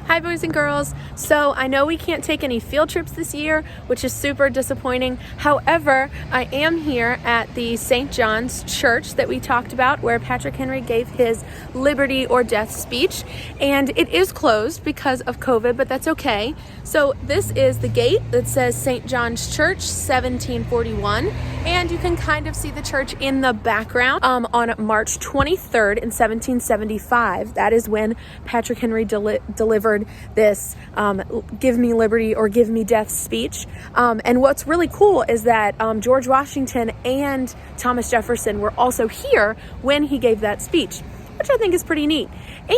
Hi boys and girls. So I know we can't take any field trips this year, which is super disappointing. However, I am here at the St. John's Church that we talked about, where Patrick Henry gave his Liberty or Death speech, and it is closed because of COVID, but that's okay. So this is the gate that says St. John's Church 1741, and you can kind of see the church in the background. On March 23rd in 1775, that is when Patrick Henry delivered this give me liberty or give me death speech. And what's really cool is that George Washington and Thomas Jefferson were also here when he gave that speech, which I think is pretty neat.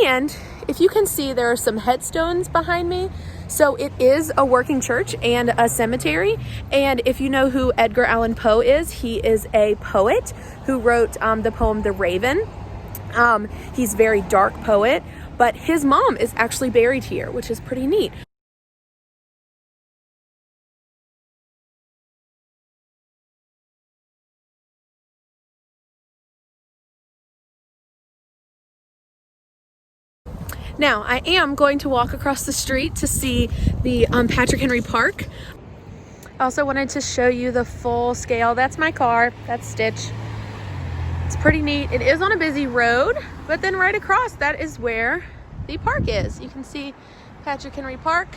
And if you can see, there are some headstones behind me. So it is a working church and a cemetery. And if you know who Edgar Allan Poe is, he is a poet who wrote the poem The Raven. He's a very dark poet, but his mom is actually buried here, which is pretty neat. Now, I am going to walk across the street to see the Patrick Henry Park. I also wanted to show you the full scale. That's my car, that's Stitch. It's pretty neat. It is on a busy road, but then right across, that is where the park is. You can see Patrick Henry Park.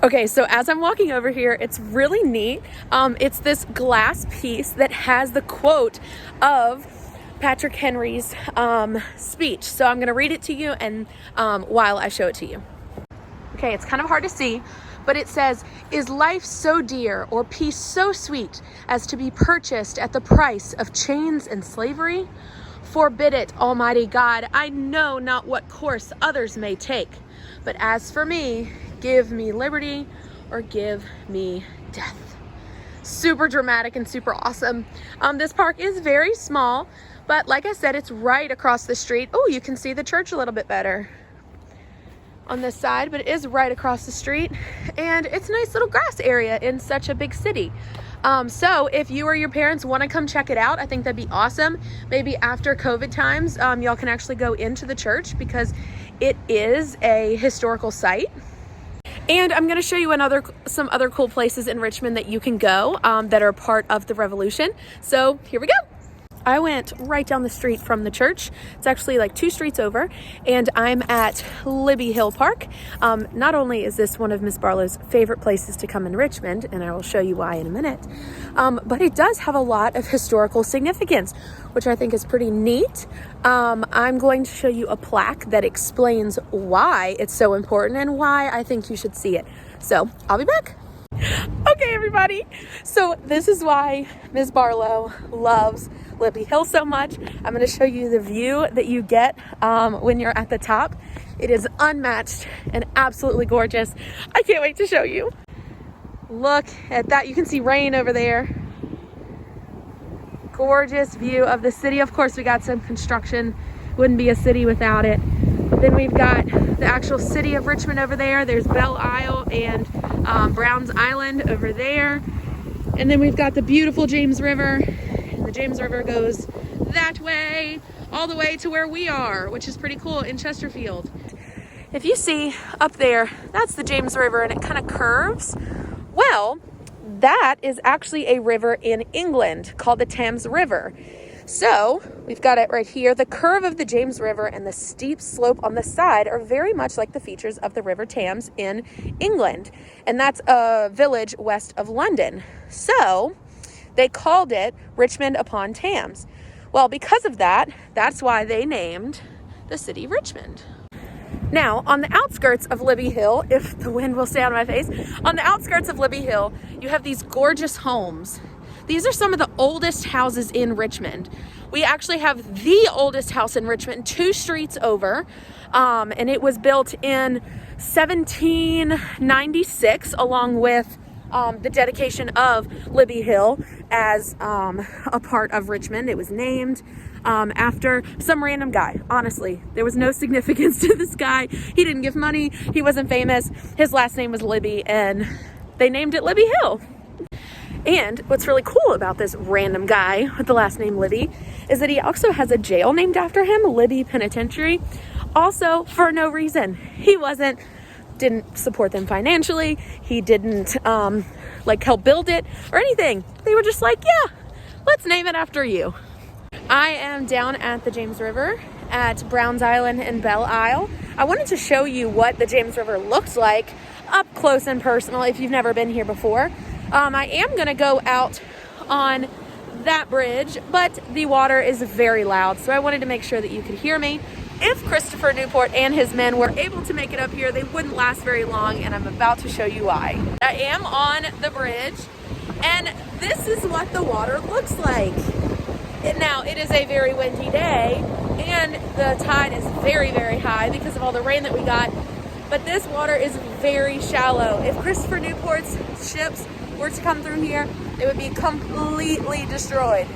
Okay, so as I'm walking over here, it's really neat. It's this glass piece that has the quote of Patrick Henry's speech. So I'm gonna read it to you and while I show it to you. Okay, it's kind of hard to see, but it says, "Is life so dear or peace so sweet as to be purchased at the price of chains and slavery? Forbid it, Almighty God. I know not what course others may take, but as for me, give me liberty or give me death." Super dramatic and super awesome. This park is very small, but like I said, it's right across the street. Oh, you can see the church a little bit better on this side, but it is right across the street, and it's a nice little grass area in such a big city. So if you or your parents want to come check it out, I think that'd be awesome. Maybe after COVID times, y'all can actually go into the church because it is a historical site. And I'm going to show you some other cool places in Richmond that you can go that are part of the Revolution. So here we go. I went right down the street from the church. It's actually like 2 streets over, and I'm at Libby Hill Park. Not only is this one of Miss Barlow's favorite places to come in Richmond, and I will show you why in a minute, but it does have a lot of historical significance, which I think is pretty neat. I'm going to show you a plaque that explains why it's so important and why I think you should see it. So I'll be back. Okay, everybody. So this is why Ms. Barlow loves Libby Hill so much. I'm going to show you the view that you get when you're at the top. It is unmatched and absolutely gorgeous. I can't wait to show you. Look at that. You can see rain over there. Gorgeous view of the city. Of course, we got some construction. Wouldn't be a city without it. Then we've got the actual city of Richmond over there. There's Belle Isle and Browns Island over there. And then we've got the beautiful James River. And the James River goes that way, all the way to where we are, which is pretty cool, in Chesterfield. If you see up there, that's the James River, and it kind of curves. Well, that is actually a river in England called the Thames River. So we've got it right here. The curve of the James River and the steep slope on the side are very much like the features of the River Thames in England. And that's a village west of London. So they called it Richmond upon Thames. Well, because of that, that's why they named the city Richmond. Now, on the outskirts of Libby Hill, if the wind will stay on my face, on the outskirts of Libby Hill, you have these gorgeous homes. These are some of the oldest houses in Richmond. We actually have the oldest house in Richmond, 2 streets over, and it was built in 1796 along with the dedication of Libby Hill as a part of Richmond. It was named after some random guy. Honestly, there was no significance to this guy. He didn't give money. He wasn't famous. His last name was Libby, and they named it Libby Hill. And what's really cool about this random guy with the last name Libby is that he also has a jail named after him, Libby Penitentiary. also for no reason. He didn't support them financially. He didn't help build it or anything. They were just like, yeah, let's name it after you. I am down at the James River at Browns Island and Belle Isle. I wanted to show you what the James River looks like up close and personal if you've never been here before. I am going to go out on that bridge, but the water is very loud, so I wanted to make sure that you could hear me. If Christopher Newport and his men were able to make it up here, they wouldn't last very long, and I'm about to show you why. I am on the bridge, and this is what the water looks like. Now, it is a very windy day, and the tide is very, very high because of all the rain that we got, but this water is very shallow. If Christopher Newport's ships were to come through here, it would be completely destroyed.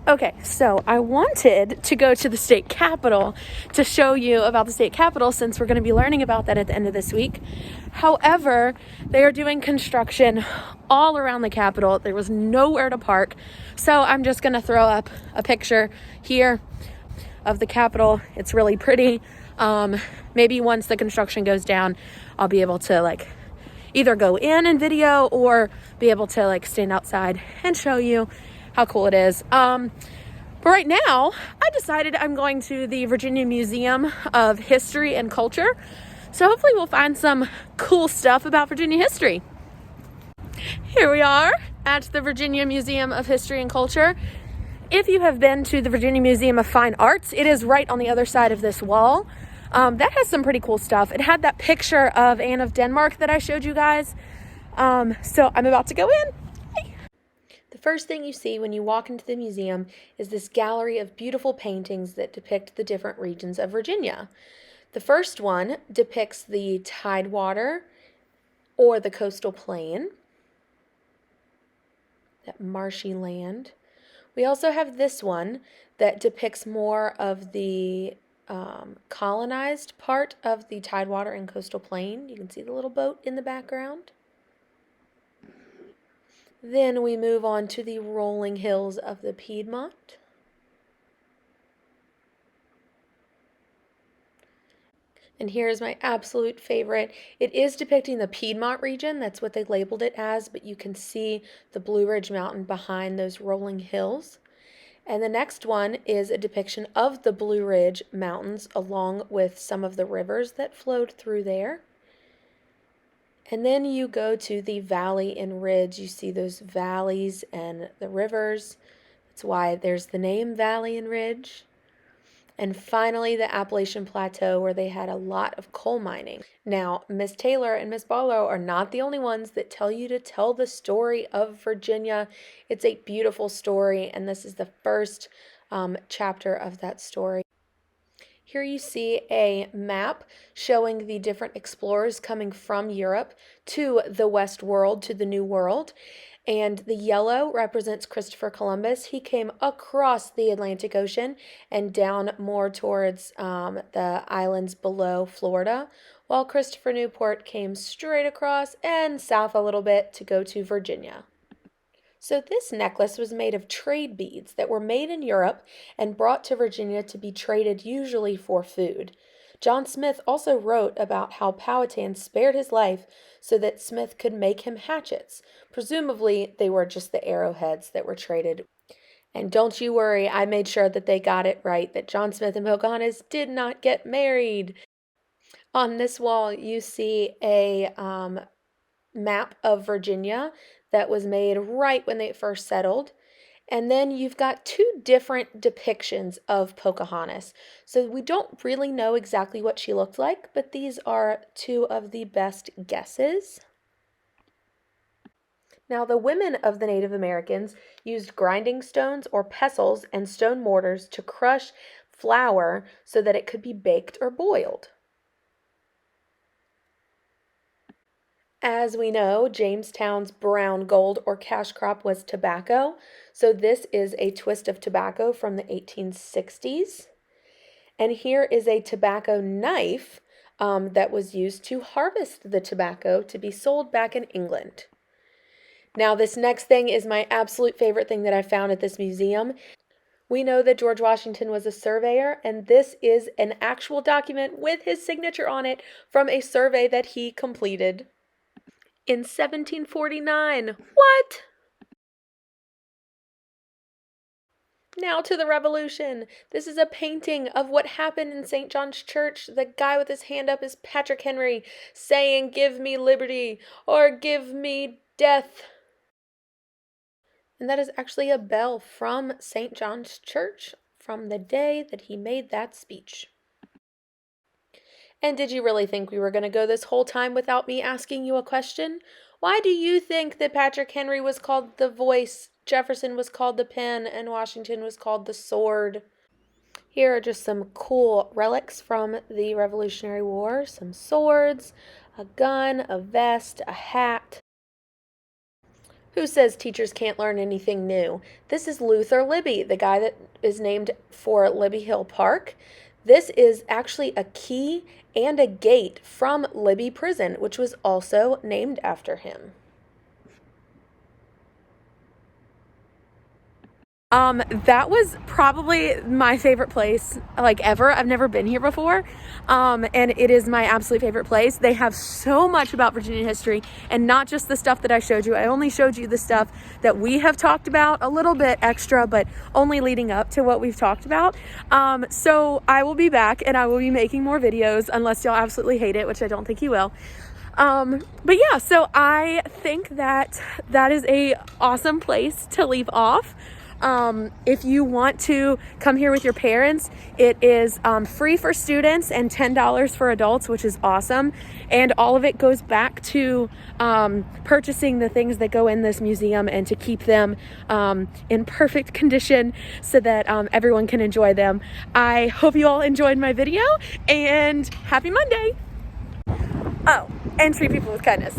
Okay, so I wanted to go to the state capitol to show you about the state capitol since we're going to be learning about that at the end of this week. However, they are doing construction all around the capitol. There was nowhere to park, so I'm just going to throw up a picture here of the capitol. It's really pretty. Maybe once the construction goes down, I'll be able to either go in and video or be able to stand outside and show you how cool it is. But right now, I decided I'm going to the Virginia Museum of History and Culture. So hopefully we'll find some cool stuff about Virginia history. Here we are at the Virginia Museum of History and Culture. If you have been to the Virginia Museum of Fine Arts, it is right on the other side of this wall. That has some pretty cool stuff. It had that picture of Anne of Denmark that I showed you guys. So I'm about to go in. The first thing you see when you walk into the museum is this gallery of beautiful paintings that depict the different regions of Virginia. The first one depicts the tidewater or the coastal plain, that marshy land. We also have this one that depicts more of the colonized part of the tidewater and coastal plain. You can see the little boat in the background. Then we move on to the rolling hills of the Piedmont. And here's my absolute favorite. It is depicting the Piedmont region. That's what they labeled it as, but you can see the Blue Ridge Mountain behind those rolling hills. And the next one is a depiction of the Blue Ridge Mountains along with some of the rivers that flowed through there. And then you go to the valley and ridge. You see those valleys and the rivers. That's why there's the name Valley and Ridge. And finally, the Appalachian Plateau, where they had a lot of coal mining. Now, Miss Taylor and Miss Barlow are not the only ones that tell you to tell the story of Virginia. It's a beautiful story, and this is the first chapter of that story. Here you see a map showing the different explorers coming from Europe to the West World, to the New World. And the yellow represents Christopher Columbus. He came across the Atlantic Ocean and down more towards the islands below Florida, while Christopher Newport came straight across and south a little bit to go to Virginia. So this necklace was made of trade beads that were made in Europe and brought to Virginia to be traded usually for food. John Smith also wrote about how Powhatan spared his life so that Smith could make him hatchets. Presumably, they were just the arrowheads that were traded. And don't you worry, I made sure that they got it right, that John Smith and Pocahontas did not get married. On this wall, you see a map of Virginia that was made right when they first settled. And then you've got two different depictions of Pocahontas. So we don't really know exactly what she looked like, but these are two of the best guesses. Now, the women of the Native Americans used grinding stones or pestles and stone mortars to crush flour so that it could be baked or boiled. As we know, Jamestown's brown gold or cash crop was tobacco. So this is a twist of tobacco from the 1860s. And here is a tobacco knife that was used to harvest the tobacco to be sold back in England. Now, this next thing is my absolute favorite thing that I found at this museum. We know that George Washington was a surveyor, and this is an actual document with his signature on it from a survey that he completed in 1749. What? Now to the Revolution. This is a painting of what happened in St. John's Church. The guy with his hand up is Patrick Henry saying, "Give me liberty," or "Give me death." And that is actually a bell from St. John's Church from the day that he made that speech. And did you really think we were going to go this whole time without me asking you a question? Why do you think that Patrick Henry was called the voice, Jefferson was called the pen, and Washington was called the sword? Here are just some cool relics from the Revolutionary War. Some swords, a gun, a vest, a hat. Who says teachers can't learn anything new? This is Luther Libby, the guy that is named for Libby Hill Park. This is actually a key and a gate from Libby Prison, which was also named after him. That was probably my favorite place, like, ever. I've never been here before, and it is my absolute favorite place. They have so much about Virginia history, and not just the stuff that I showed you. I only showed you the stuff that we have talked about, a little bit extra, but only leading up to what we've talked about. So I will be back, and I will be making more videos, unless y'all absolutely hate it, which I don't think you will. But yeah, so I think that that is a awesome place to leave off. If you want to come here with your parents, it is free for students and $10 for adults, which is awesome. And all of it goes back to purchasing the things that go in this museum and to keep them in perfect condition so that everyone can enjoy them. I hope you all enjoyed my video, and happy Monday. Oh, and treat people with kindness.